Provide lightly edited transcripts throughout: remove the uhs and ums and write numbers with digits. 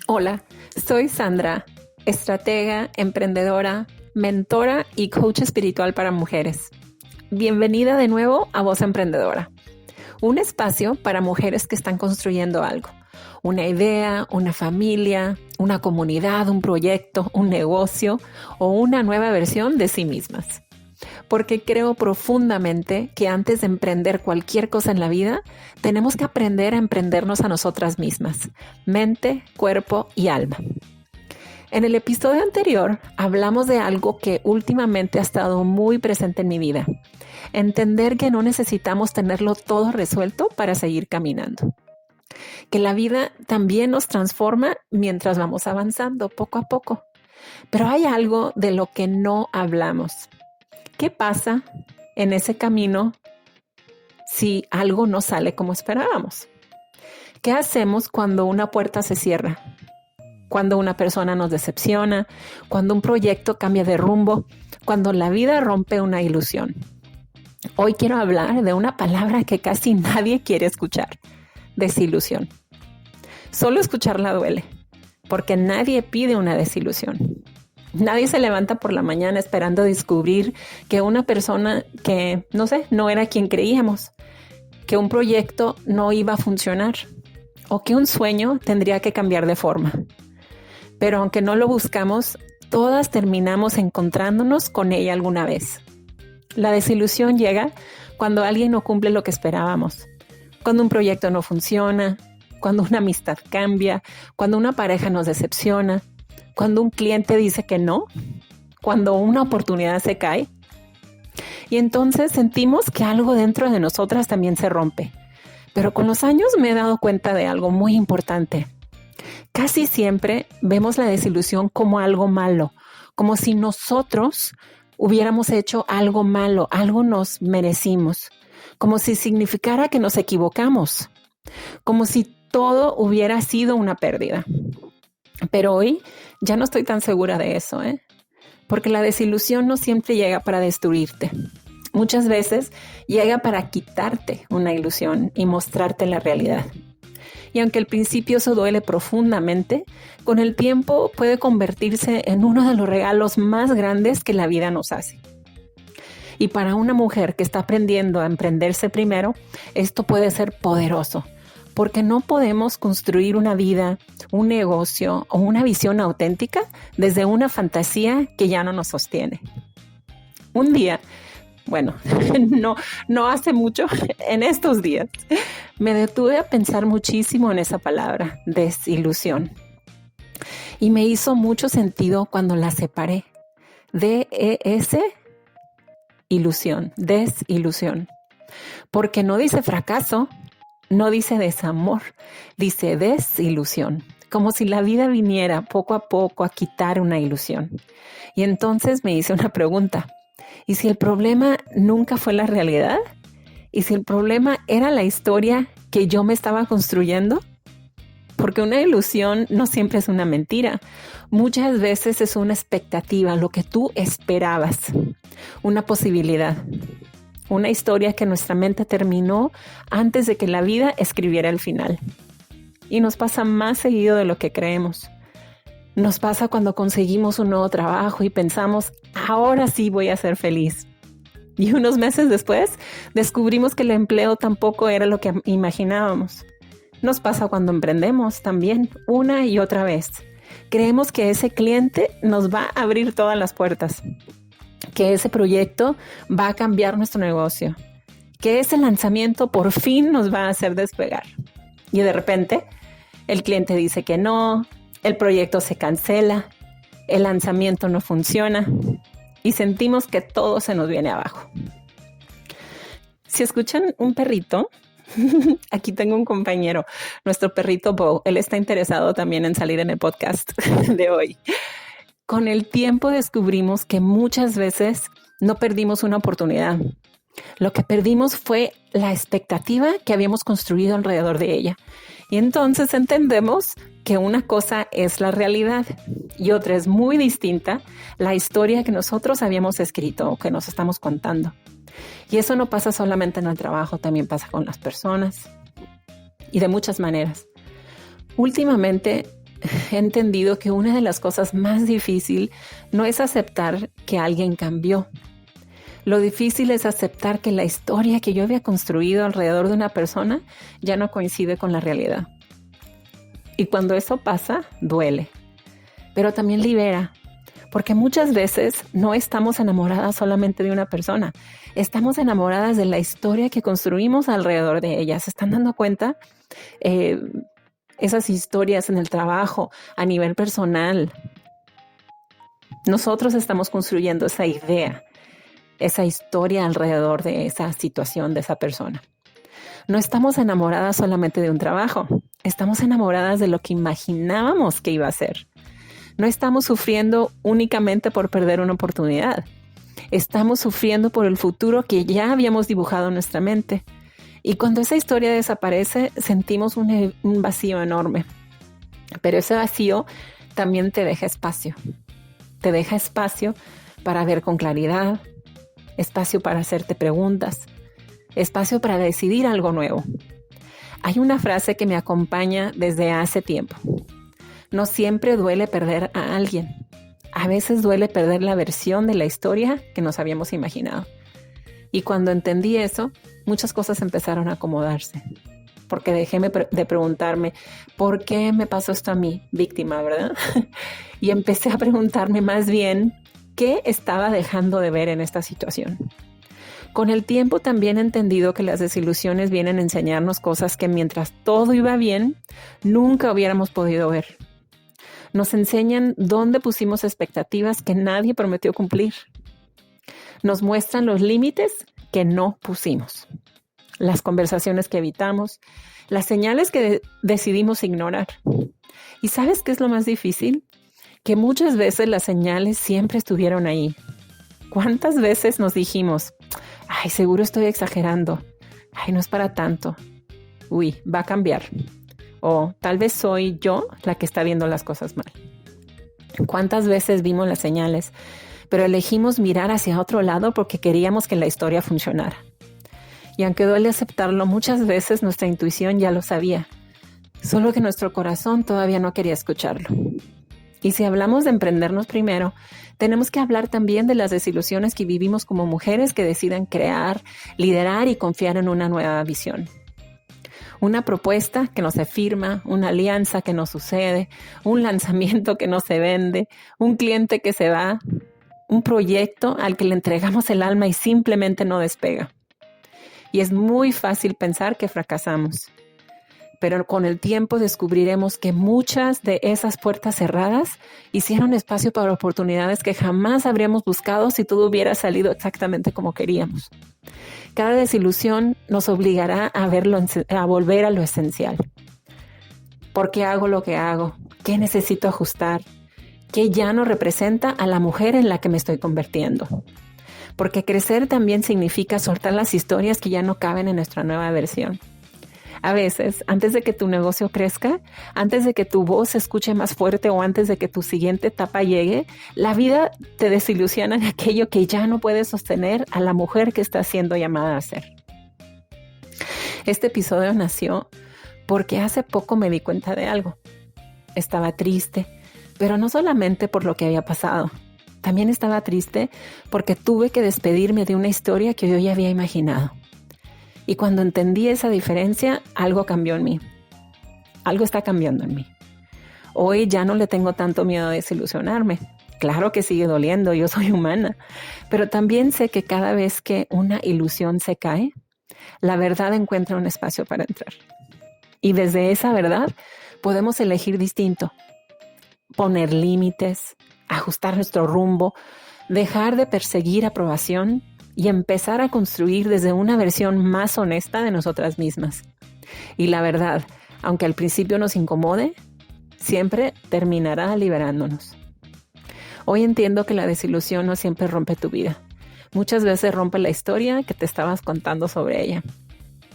Hola, soy Sandra, estratega, emprendedora, mentora y coach espiritual para mujeres. Bienvenida de nuevo a Voz Emprendedora, un espacio para mujeres que están construyendo algo, una idea, una familia, una comunidad, un proyecto, un negocio o una nueva versión de sí mismas. Porque creo profundamente que antes de emprender cualquier cosa en la vida, tenemos que aprender a emprendernos a nosotras mismas, mente, cuerpo y alma. En el episodio anterior hablamos de algo que últimamente ha estado muy presente en mi vida. Entender que no necesitamos tenerlo todo resuelto para seguir caminando. Que la vida también nos transforma mientras vamos avanzando poco a poco. Pero hay algo de lo que no hablamos. ¿Qué pasa en ese camino si algo no sale como esperábamos? ¿Qué hacemos cuando una puerta se cierra? Cuando una persona nos decepciona, cuando un proyecto cambia de rumbo, cuando la vida rompe una ilusión. Hoy quiero hablar de una palabra que casi nadie quiere escuchar: desilusión. Solo escucharla duele, porque nadie pide una desilusión. Nadie se levanta por la mañana esperando descubrir que una persona que, no era quien creíamos, que un proyecto no iba a funcionar o que un sueño tendría que cambiar de forma. Pero aunque no lo buscamos, todas terminamos encontrándonos con ella alguna vez. La desilusión llega cuando alguien no cumple lo que esperábamos, cuando un proyecto no funciona, cuando una amistad cambia, cuando una pareja nos decepciona, cuando un cliente dice que no, cuando una oportunidad se cae. Y entonces sentimos que algo dentro de nosotras también se rompe. Pero con los años me he dado cuenta de algo muy importante. Casi siempre vemos la desilusión como algo malo, como si nosotros hubiéramos hecho algo malo, algo nos merecimos, como si significara que nos equivocamos, como si todo hubiera sido una pérdida. Pero hoy ya no estoy tan segura de eso, porque la desilusión no siempre llega para destruirte. Muchas veces llega para quitarte una ilusión y mostrarte la realidad. Y aunque al principio eso duele profundamente, con el tiempo puede convertirse en uno de los regalos más grandes que la vida nos hace. Y para una mujer que está aprendiendo a emprenderse primero, esto puede ser poderoso, porque no podemos construir una vida, un negocio o una visión auténtica desde una fantasía que ya no nos sostiene. Un día, no hace mucho, en estos días, me detuve a pensar muchísimo en esa palabra, desilusión. Y me hizo mucho sentido cuando la separé. D-E-S, ilusión, desilusión. Porque no dice fracaso, no dice desamor, dice desilusión. Como si la vida viniera poco a poco a quitar una ilusión. Y entonces me hice una pregunta. ¿Y si el problema nunca fue la realidad? ¿Y si el problema era la historia que yo me estaba construyendo? Porque una ilusión no siempre es una mentira. Muchas veces es una expectativa, lo que tú esperabas, una posibilidad, una historia que nuestra mente terminó antes de que la vida escribiera el final. Y nos pasa más seguido de lo que creemos. Nos pasa cuando conseguimos un nuevo trabajo y pensamos, ahora sí voy a ser feliz. Y unos meses después descubrimos que el empleo tampoco era lo que imaginábamos. Nos pasa cuando emprendemos también, una y otra vez. Creemos que ese cliente nos va a abrir todas las puertas, que ese proyecto va a cambiar nuestro negocio, que ese lanzamiento por fin nos va a hacer despegar. Y de repente el cliente dice que no, el proyecto se cancela, el lanzamiento no funciona y sentimos que todo se nos viene abajo. Si escuchan un perrito, aquí tengo un compañero, nuestro perrito Bo, él está interesado también en salir en el podcast de hoy. Con el tiempo descubrimos que muchas veces no perdimos una oportunidad. Lo que perdimos fue la expectativa que habíamos construido alrededor de ella. Y entonces entendemos que una cosa es la realidad y otra es muy distinta, la historia que nosotros habíamos escrito o que nos estamos contando. Y eso no pasa solamente en el trabajo, también pasa con las personas y de muchas maneras. Últimamente he entendido que una de las cosas más difíciles no es aceptar que alguien cambió. Lo difícil es aceptar que la historia que yo había construido alrededor de una persona ya no coincide con la realidad. Y cuando eso pasa, duele, pero también libera, porque muchas veces no estamos enamoradas solamente de una persona, estamos enamoradas de la historia que construimos alrededor de ella. ¿Se están dando cuenta? Esas historias en el trabajo, a nivel personal. Nosotros estamos construyendo esa idea, esa historia alrededor de esa situación, de esa persona. No estamos enamoradas solamente de un trabajo, estamos enamoradas de lo que imaginábamos que iba a ser. No estamos sufriendo únicamente por perder una oportunidad. Estamos sufriendo por el futuro que ya habíamos dibujado en nuestra mente. Y cuando esa historia desaparece, sentimos un vacío enorme. Pero ese vacío también te deja espacio. Te deja espacio para ver con claridad, espacio para hacerte preguntas, espacio para decidir algo nuevo. Hay una frase que me acompaña desde hace tiempo. No siempre duele perder a alguien. A veces duele perder la versión de la historia que nos habíamos imaginado. Y cuando entendí eso, muchas cosas empezaron a acomodarse. Porque dejé de preguntarme, ¿por qué me pasó esto a mí? Víctima, ¿verdad? Y empecé a preguntarme más bien, ¿qué estaba dejando de ver en esta situación? Con el tiempo también he entendido que las desilusiones vienen a enseñarnos cosas que mientras todo iba bien, nunca hubiéramos podido ver. Nos enseñan dónde pusimos expectativas que nadie prometió cumplir. Nos muestran los límites que no pusimos, las conversaciones que evitamos, las señales que decidimos ignorar. ¿Y sabes qué es lo más difícil? Que muchas veces las señales siempre estuvieron ahí. ¿Cuántas veces nos dijimos, ay, seguro estoy exagerando, ay, no es para tanto, uy, va a cambiar, o tal vez soy yo la que está viendo las cosas mal? ¿Cuántas veces vimos las señales, pero elegimos mirar hacia otro lado porque queríamos que la historia funcionara? Y aunque duele aceptarlo, muchas veces nuestra intuición ya lo sabía, solo que nuestro corazón todavía no quería escucharlo. Y si hablamos de emprendernos primero, tenemos que hablar también de las desilusiones que vivimos como mujeres que deciden crear, liderar y confiar en una nueva visión. Una propuesta que no se firma, una alianza que no sucede, un lanzamiento que no se vende, un cliente que se va, un proyecto al que le entregamos el alma y simplemente no despega. Y es muy fácil pensar que fracasamos. Pero con el tiempo descubriremos que muchas de esas puertas cerradas hicieron espacio para oportunidades que jamás habríamos buscado si todo hubiera salido exactamente como queríamos. Cada desilusión nos obligará a volver a lo esencial. ¿Por qué hago lo que hago? ¿Qué necesito ajustar? ¿Qué ya no representa a la mujer en la que me estoy convirtiendo? Porque crecer también significa soltar las historias que ya no caben en nuestra nueva versión. A veces, antes de que tu negocio crezca, antes de que tu voz se escuche más fuerte o antes de que tu siguiente etapa llegue, la vida te desilusiona en aquello que ya no puede sostener a la mujer que está siendo llamada a ser. Este episodio nació porque hace poco me di cuenta de algo. Estaba triste, pero no solamente por lo que había pasado. También estaba triste porque tuve que despedirme de una historia que yo ya había imaginado. Y cuando entendí esa diferencia, algo cambió en mí. Algo está cambiando en mí. Hoy ya no le tengo tanto miedo a desilusionarme. Claro que sigue doliendo, yo soy humana. Pero también sé que cada vez que una ilusión se cae, la verdad encuentra un espacio para entrar. Y desde esa verdad podemos elegir distinto. Poner límites, ajustar nuestro rumbo, dejar de perseguir aprobación y empezar a construir desde una versión más honesta de nosotras mismas. Y la verdad, aunque al principio nos incomode, siempre terminará liberándonos. Hoy entiendo que la desilusión no siempre rompe tu vida. Muchas veces rompe la historia que te estabas contando sobre ella.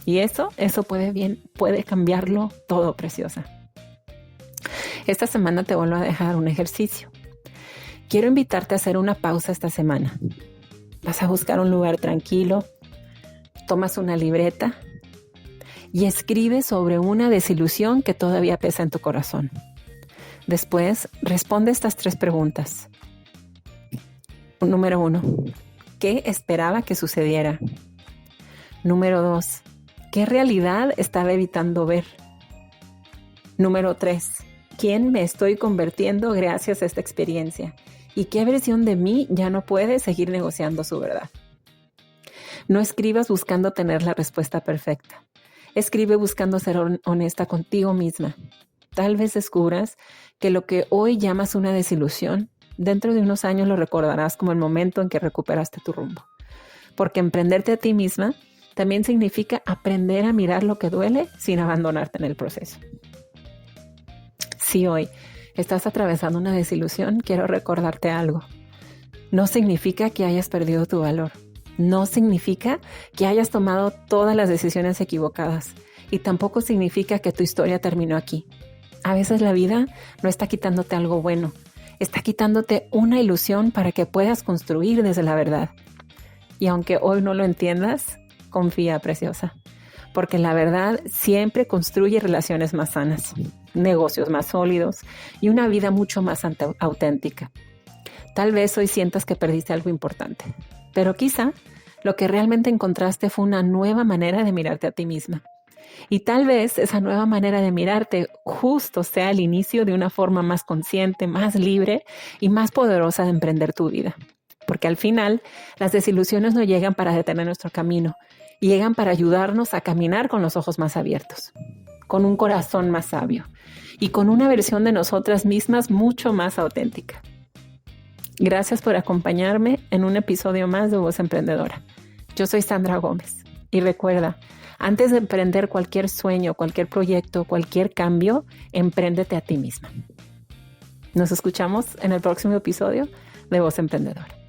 Y eso puede cambiarlo todo, preciosa. Esta semana te vuelvo a dejar un ejercicio. Quiero invitarte a hacer una pausa esta semana. Vas a buscar un lugar tranquilo, tomas una libreta y escribes sobre una desilusión que todavía pesa en tu corazón. Después, responde estas 3 preguntas. Número 1, ¿qué esperaba que sucediera? Número 2, ¿qué realidad estaba evitando ver? Número 3, ¿quién me estoy convirtiendo gracias a esta experiencia? ¿Y qué versión de mí ya no puede seguir negociando su verdad? No escribas buscando tener la respuesta perfecta. Escribe buscando ser honesta contigo misma. Tal vez descubras que lo que hoy llamas una desilusión, dentro de unos años lo recordarás como el momento en que recuperaste tu rumbo. Porque emprenderte a ti misma también significa aprender a mirar lo que duele sin abandonarte en el proceso. Si hoy estás atravesando una desilusión, quiero recordarte algo. No significa que hayas perdido tu valor. No significa que hayas tomado todas las decisiones equivocadas. Y tampoco significa que tu historia terminó aquí. A veces la vida no está quitándote algo bueno. Está quitándote una ilusión para que puedas construir desde la verdad. Y aunque hoy no lo entiendas, confía, preciosa. Porque la verdad siempre construye relaciones más sanas, negocios más sólidos y una vida mucho más auténtica. Tal vez hoy sientas que perdiste algo importante, pero quizá lo que realmente encontraste fue una nueva manera de mirarte a ti misma. Y tal vez esa nueva manera de mirarte justo sea el inicio de una forma más consciente, más libre y más poderosa de emprender tu vida. Porque al final, las desilusiones no llegan para detener nuestro camino, llegan para ayudarnos a caminar con los ojos más abiertos, con un corazón más sabio y con una versión de nosotras mismas mucho más auténtica. Gracias por acompañarme en un episodio más de Voz Emprendedora. Yo soy Sandra Gómez y recuerda, antes de emprender cualquier sueño, cualquier proyecto, cualquier cambio, empréndete a ti misma. Nos escuchamos en el próximo episodio de Voz Emprendedora.